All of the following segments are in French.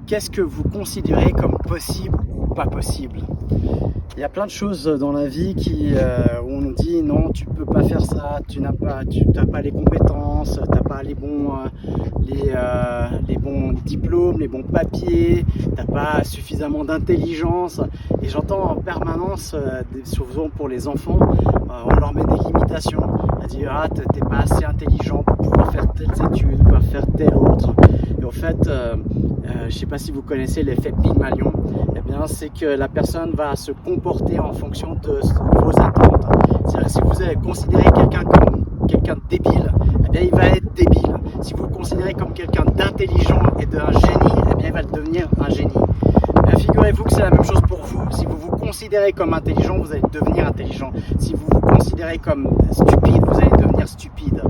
qu'est-ce que vous considérez comme possible ou pas possible? Il y a plein de choses dans la vie où on nous dit non, tu peux pas faire ça, tu n'as pas les compétences, tu n'as pas les bons diplômes, les bons papiers, tu n'as pas suffisamment d'intelligence. Et j'entends en permanence, souvent pour les enfants, on leur met des limitations, à dire ah t'es pas assez intelligent pour pouvoir faire telles études, pouvoir faire telle autre. Et en fait, je ne sais pas si vous connaissez l'effet Pygmalion. Eh bien, c'est que la personne va se comporter en fonction de vos attentes. C'est-à-dire que si vous avez considéré quelqu'un comme quelqu'un de débile, eh bien, il va être débile. Si vous le considérez comme quelqu'un d'intelligent et d'un génie, eh bien, il va devenir un génie. Figurez-vous que c'est la même chose pour vous. Si vous vous considérez comme intelligent, vous allez devenir intelligent. Si vous vous considérez comme stupide, vous allez devenir stupide.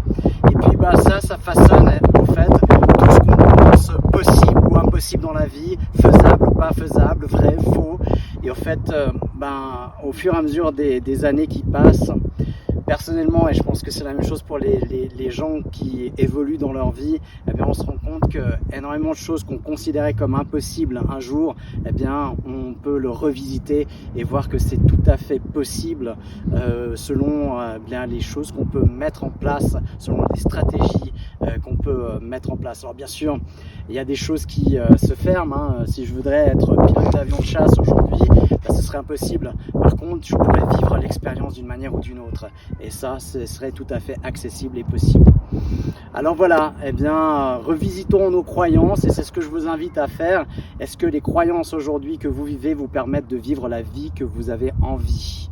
Et puis ça façonne en fait tout ce qu'on pense possible ou impossible dans la vie, faisable ou pas faisable, vrai, faux. Et en fait, au fur et à mesure des années qui passent, personnellement, et je pense que c'est la même chose pour les gens qui évoluent dans leur vie, eh bien, on se rend compte que énormément de choses qu'on considérait comme impossibles un jour, eh bien, on peut le revisiter et voir que c'est tout à fait possible selon bien les choses qu'on peut mettre en place, selon les stratégies qu'on peut mettre en place. Alors bien sûr, il y a des choses qui se ferment. Si je voudrais être pilote d'avion de chasse aujourd'hui, ce serait impossible. Par contre, je pourrais vivre l'expérience d'une manière ou d'une autre. Et ça, ce serait tout à fait accessible et possible. Alors voilà, eh bien, revisitons nos croyances et c'est ce que je vous invite à faire. Est-ce que les croyances aujourd'hui que vous vivez vous permettent de vivre la vie que vous avez envie ?